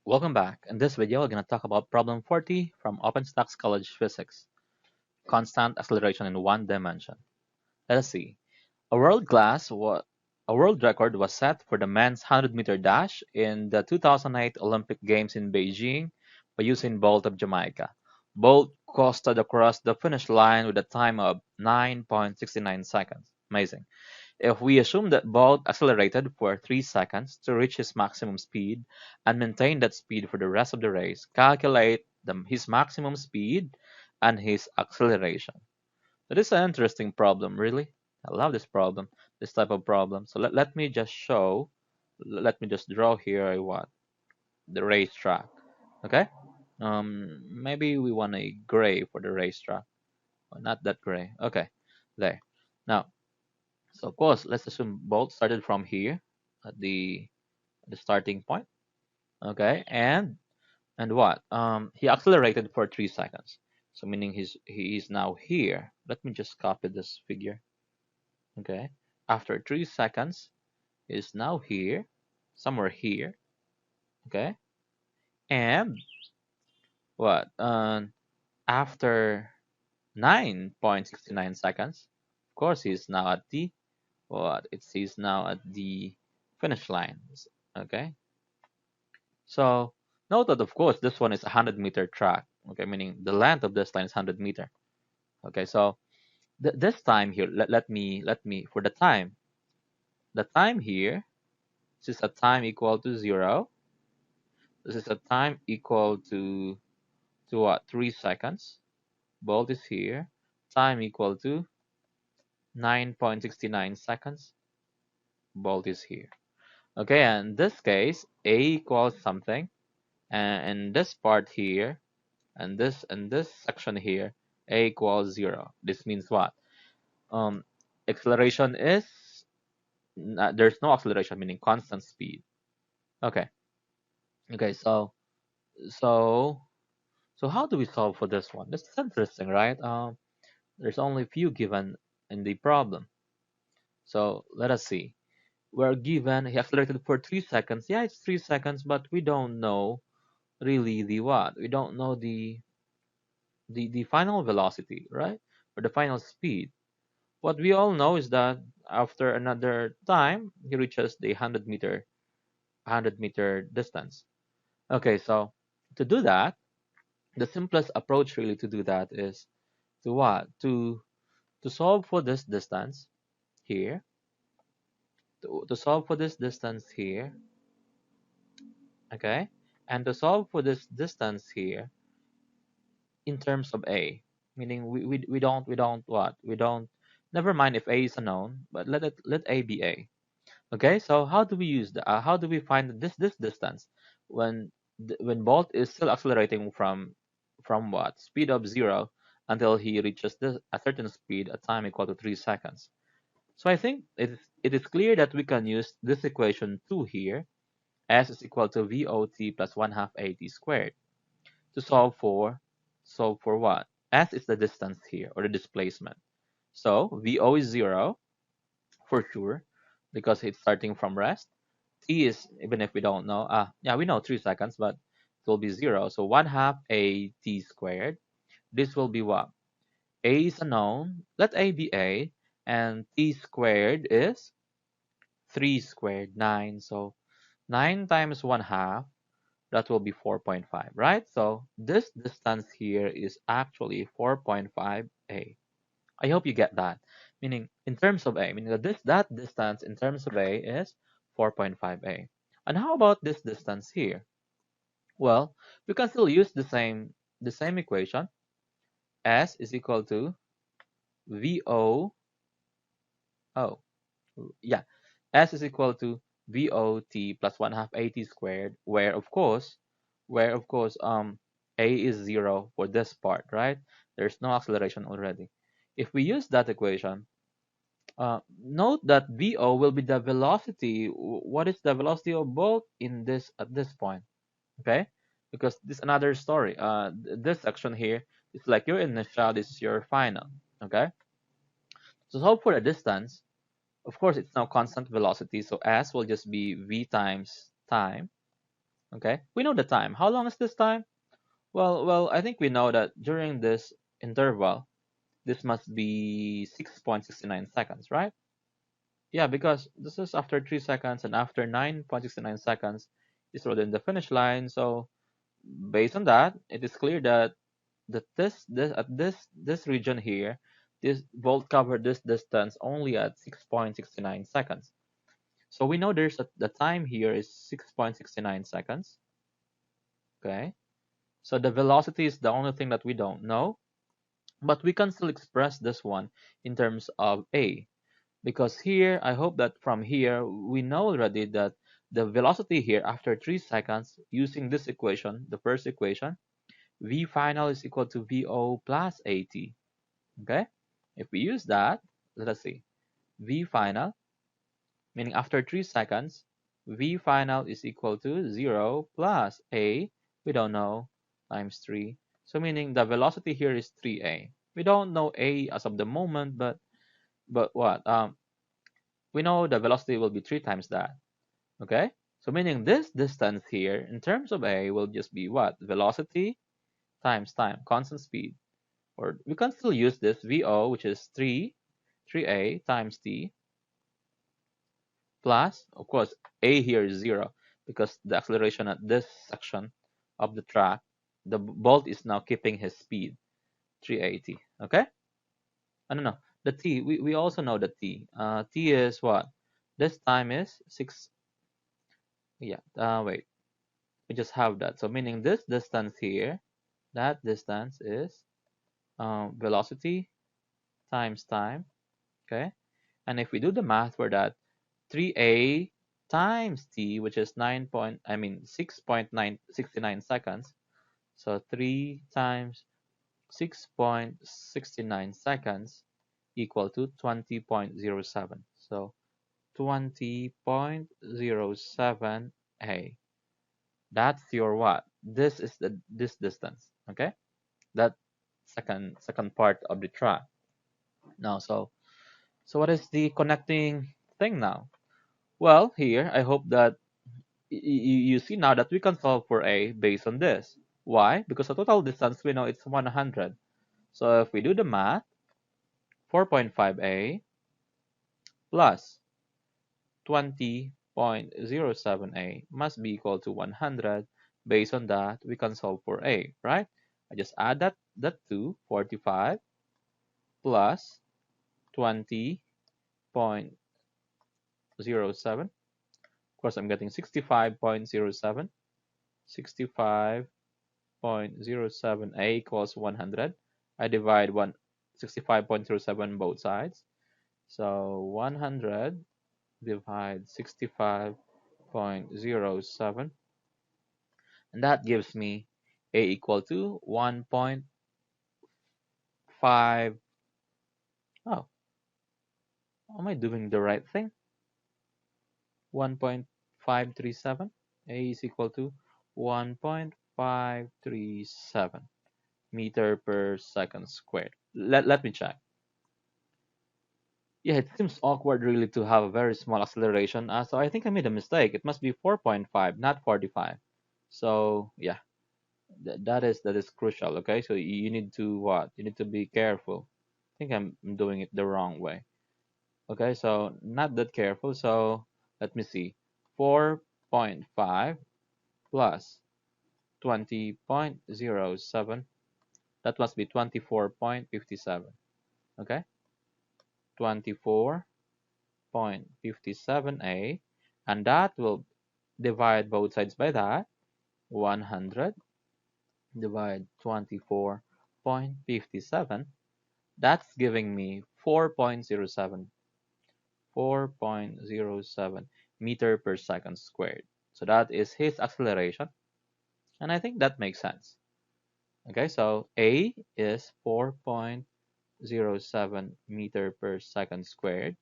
Welcome back. In this video, we're going to talk about problem 40 from OpenStax College Physics, constant acceleration in one dimension. Let us see. A world class, a world record was set for the men's 100-meter dash in the 2008 Olympic Games in Beijing by Usain Bolt of Jamaica. Bolt coasted across the finish line with a time of 9.69 seconds. Amazing. If we assume that Bolt accelerated for 3 seconds to reach his maximum speed and maintained that speed for the rest of the race, calculate his maximum speed and his acceleration. That is an interesting problem, really. I love this problem, this type of problem. So let me just let me just draw here the racetrack. Okay? Maybe we want a gray for the racetrack. Not that gray. Okay, there. Now, so of course, let's assume both started from here at the starting point. Okay, and what? He accelerated for 3 seconds. So meaning he is now here. Let me just copy this figure. Okay, after 3 seconds, he is now here, somewhere here. Okay, and what? After 9.69 seconds, of course, he's now at the what? He's now at the finish line. Okay, so note that of course this one is a 100-meter track. Okay, meaning the length of this line is 100 meter. Okay, so this time here, let me for the time here, this is a time equal to 0. This is a time equal to what? 3 seconds. Bolt is here. Time equal to 9.69 seconds. Bolt is here. Okay, and in this case, a equals something, and in this part here, and this section here, a equals 0. This means what? Um, acceleration is there's no acceleration, meaning constant speed. Okay. Okay. So so how do we solve for this one? This is interesting, right? There's only few given in the problem. So let us see. We're given he accelerated for 3 seconds. Yeah, it's 3 seconds, but we don't know really the what? We don't know the final velocity, right? Or the final speed. What we all know is that after another time, he reaches the 100 meter distance. Okay, so to do that, the simplest approach really to do that is to what? To solve for this distance here, to solve for this distance here, okay, and to solve for this distance here in terms of a, meaning we don't what? We don't never mind if a is unknown, but let a be a. Okay, so how do we use the how do we find this distance when when Bolt is still accelerating from what speed of 0 until he reaches a certain speed at time equal to 3 seconds. So I think it is clear that we can use this equation 2 here, s is equal to vot plus 1 half at squared, to solve for what? S is the distance here, or the displacement. So vo is 0 for sure, because it's starting from rest. T is, even if we don't know, yeah, we know 3 seconds, but it will be 0. So 1 half a t squared. This will be what? A is a known. Let a be a. And t squared is 3 squared, 9. So 9 times 1 half, that will be 4.5, right? So this distance here is actually 4.5 a. I hope you get that. Meaning, in terms of a, meaning that distance in terms of a is 4.5 a. And how about this distance here? Well, we can still use the same equation. S is equal to VO. Oh, yeah. S is equal to VOT plus 1 half AT squared, where of course A is 0 for this part, right? There's no acceleration already. If we use that equation, note that VO will be the velocity. What is the velocity of both in this at this point? Okay, because this is another story. This section here is like your initial, this is your final. Okay, so solve for the distance. Of course, it's now constant velocity, so s will just be v times time. Okay, we know the time. How long is this time? Well, I think we know that during this interval, this must be 6.69 seconds, right? Yeah, because this is after 3 seconds and after 9.69 seconds is within the finish line. So based on that, it is clear that this at this region here, this Volt covered this distance only at 6.69 seconds. So we know the time here is 6.69 seconds. Okay. So the velocity is the only thing that we don't know, but we can still express this one in terms of A. Because here, I hope that from here, we know already that the velocity here after 3 seconds, using this equation, the first equation, V final is equal to VO plus AT. Okay? If we use that, let us see. V final, meaning after 3 seconds, V final is equal to 0 plus A, we don't know, times 3. So meaning the velocity here is 3A. We don't know A as of the moment, but what? We know the velocity will be 3 times that. Okay? So meaning this distance here, in terms of A, will just be what? Velocity times time, constant speed. Or we can still use this VO, which is 3A times T, plus, of course, A here is 0, because the acceleration at this section of the track, the bolt is now keeping his speed, 380. Okay? I don't know. The T, we also know the T. T is what? This time is 6. Yeah, wait. We just have that. So meaning this distance here, that distance is velocity times time. Okay? And if we do the math for that, 3a times t, which is 6.969 seconds. So 3 times 6.69 seconds equal to 20.07. So 20.07 a. That's your what? This is this distance. Okay? That second part of the track. Now, so what is the connecting thing now? Well, here I hope that you see now that we can solve for a based on this. Why? Because the total distance we know it's 100. So if we do the math, 4.5a plus 20.07a must be equal to 100. Based on that, we can solve for a, right? I just add that to 45 plus 20.07. Of course, I'm getting 65.07. 65.07a equals 100. I divide 65.07 both sides. So 100 divide 65.07, and that gives me a equal to 1.5. Oh, am I doing the right thing? 1.537. A is equal to 1.537 meter per second squared. Let me check. Yeah, it seems awkward really to have a very small acceleration. So I think I made a mistake. It must be 4.5, not 45. So yeah, that is crucial. Okay, so you need to what? You need to be careful. I think I'm doing it the wrong way. Okay, so not that careful. So let me see. 4.5 plus 20.07. That must be 24.57. Okay, 24.57a, and that will divide both sides by that. 100 divide 24.57. That's giving me 4.07 meter per second squared. So that is his acceleration, and I think that makes sense. Okay, so A is 4.07 meter per second squared,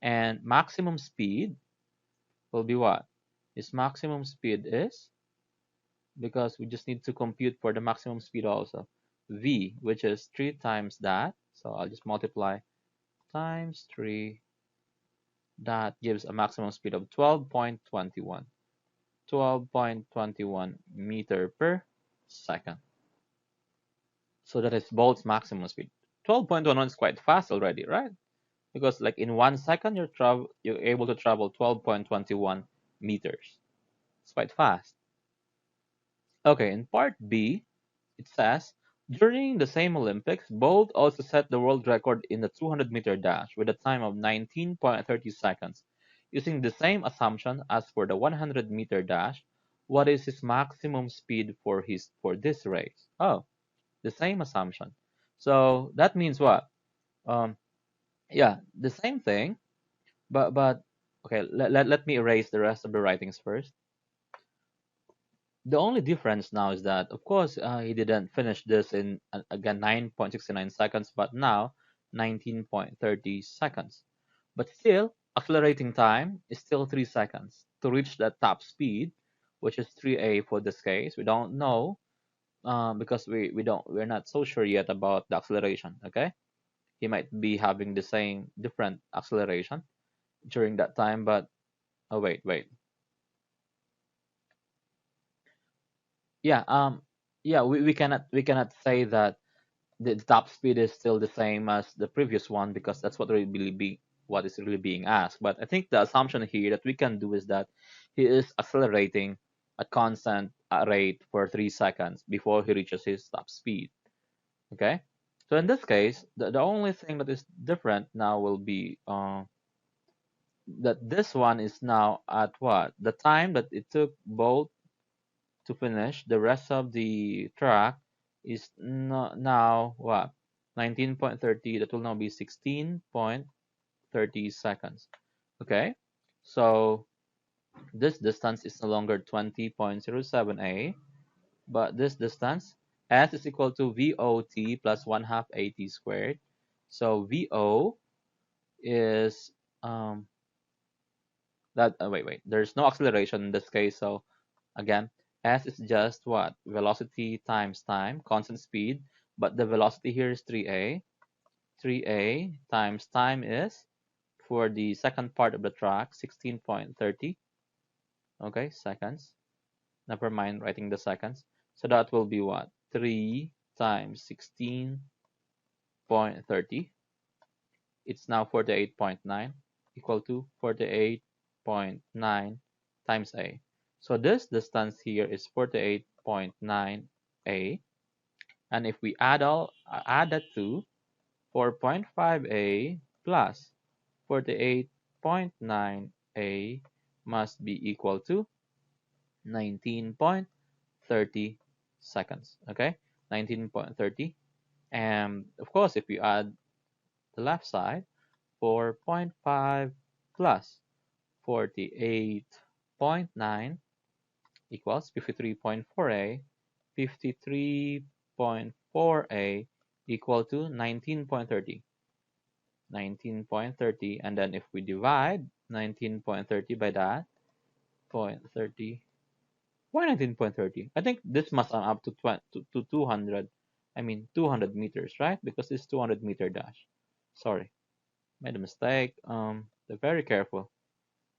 and maximum speed will be what? His maximum speed is, because we just need to compute for the maximum speed also, v, which is 3 times that. So I'll just multiply times 3. That gives a maximum speed of 12.21. 12.21 meter per second. So that is Bolt's maximum speed. 12.11 is quite fast already, right? Because like in 1 second you're able to travel 12.21 meters. It's quite fast. Okay, in part B, it says during the same Olympics, Bolt also set the world record in the 200-meter dash with a time of 19.30 seconds. Using the same assumption as for the 100-meter dash, what is his maximum speed for this race? Oh, the same assumption. So that means what? Um, yeah, the same thing, but okay. Let me erase the rest of the writings first. The only difference now is that, of course, he didn't finish this in again 9.69 seconds, but now 19.30 seconds. But still, accelerating time is still 3 seconds to reach the top speed, which is 3a for this case. We don't know because we're not so sure yet about the acceleration. Okay, he might be having the same different acceleration during that time, but oh wait, yeah, yeah, we cannot say that the top speed is still the same as the previous one because that's what is really being asked. But I think the assumption here that we can do is that he is accelerating at constant rate for 3 seconds before he reaches his top speed. Okay, so in this case, the only thing that is different now will be that this one is now at what the time that it took both to finish the rest of the track is now what 19.30. That will now be 16.30 seconds. Okay, so this distance is no longer 20.07 a, but this distance s is equal to vot plus 1 half at squared. So vo is that wait, there's no acceleration in this case, so again, s is just what? Velocity times time, constant speed, but the velocity here is 3a. 3a times time is, for the second part of the track, 16.30. Okay, seconds. Never mind writing the seconds. So that will be what? 3 times 16.30. It's now 48.9 equal to 48.9 times a. So this distance here is 48.9 a, and if we add that to 4.5 a plus 48.9 a must be equal to 19.30 seconds. Okay, 19.30, and of course if you add the left side, 4.5 plus 48.9 equals 53.4a. 53.4a equal to 19.30. 19.30, and then if we divide 19.30 by that, 0.30. Why 19.30? I think this must sum up to 200. I mean 200 meters, right? Because it's 200-meter dash. Sorry, made a mistake. They're very careful.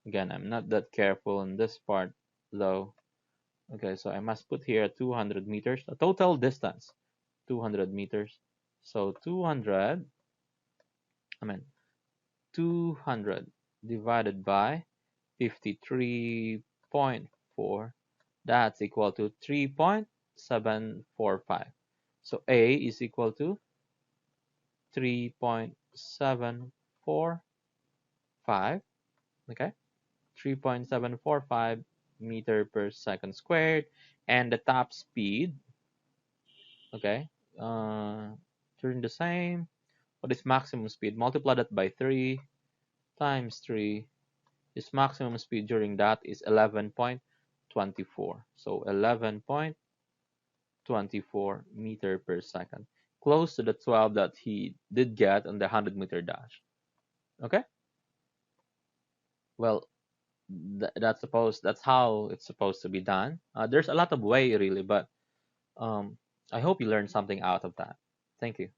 Again, I'm not that careful in this part though. Okay, so I must put here 200 meters, a total distance, 200 meters. So 200, I mean 200 divided by 53.4, that's equal to 3.745. So A is equal to 3.745, okay? 3.745 meter per second squared, and the top speed, okay, during the same, what is maximum speed? Multiply that by 3 times 3. His maximum speed during that is 11.24. So 11.24 meter per second, close to the 12 that he did get on the 100-meter dash. Okay, well, that's how it's supposed to be done. There's a lot of way really, but I hope you learned something out of that. Thank you.